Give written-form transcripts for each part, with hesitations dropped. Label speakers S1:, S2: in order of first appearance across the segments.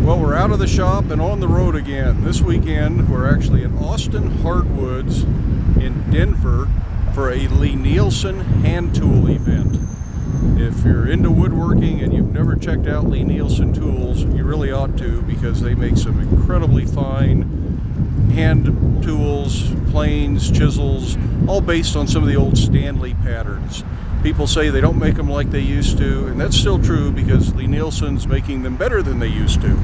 S1: Well, we're out of the shop and on the road again. This weekend, we're actually at Austin Hardwoods in Denver for a lie-Nielsen hand tool event. If you're into woodworking and you've never checked out lie-Nielsen tools, you really ought to, because they make some incredibly fine hand tools, planes, chisels, all based on some of the old Stanley patterns. People say they don't make them like they used to, and that's still true because lie-Nielsen's making them better than they used to.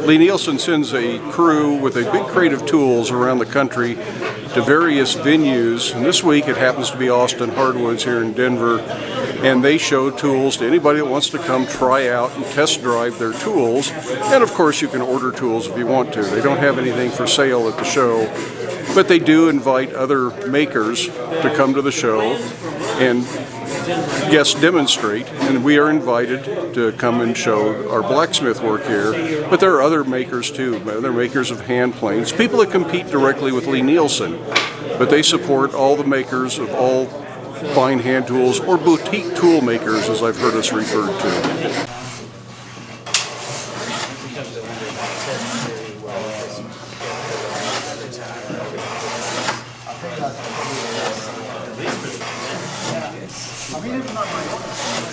S1: Lie-Nielsen sends a crew with a big crate of tools around the country to various venues, and this week it happens to be Austin Hardwoods here in Denver, and they show tools to anybody that wants to come try out and test drive their tools. And of course you can order tools if you want to. They don't have anything for sale at the show, but they do invite other makers to come to the show and guests demonstrate, and we are invited to come and show our blacksmith work here. But there are other makers too. They're makers of hand planes, people that compete directly with lie-Nielsen, but they support all the makers of all fine hand tools, or boutique tool makers, as I've heard us referred to.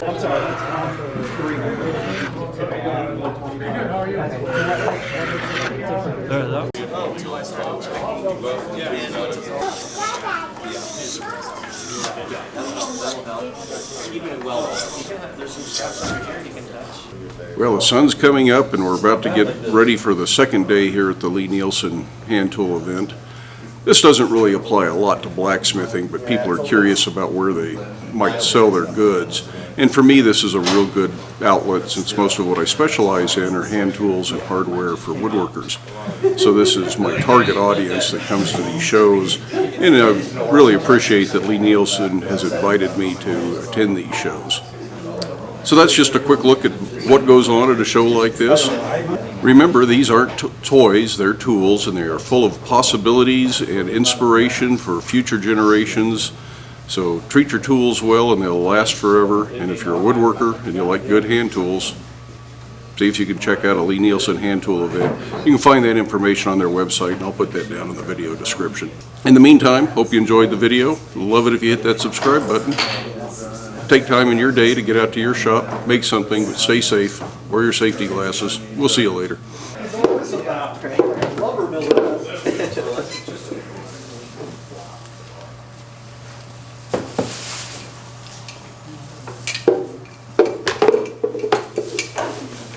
S2: I'm sorry.
S1: Well, the sun's coming up and we're about to get ready for the second day here at the lie-Nielsen hand tool event. This doesn't really apply a lot to blacksmithing, but people are curious about where they might sell their goods. And for me, this is a real good outlet, since most of what I specialize in are hand tools and hardware for woodworkers. So this is my target audience that comes to these shows, and I really appreciate that lie-Nielsen has invited me to attend these shows. So that's just a quick look at what goes on at a show like this. Remember, these aren't toys, they're tools, and they are full of possibilities and inspiration for future generations. So treat your tools well and they'll last forever. And if you're a woodworker and you like good hand tools, see if you can check out a lie-Nielsen hand tool event. You can find that information on their website, and I'll put that down in the video description. In the meantime, hope you enjoyed the video. Love it if you hit that subscribe button. Take time in your day to get out to your shop, make something, but stay safe. Wear your safety glasses. We'll see you later.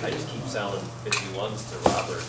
S3: I just keep selling 51s to Robert.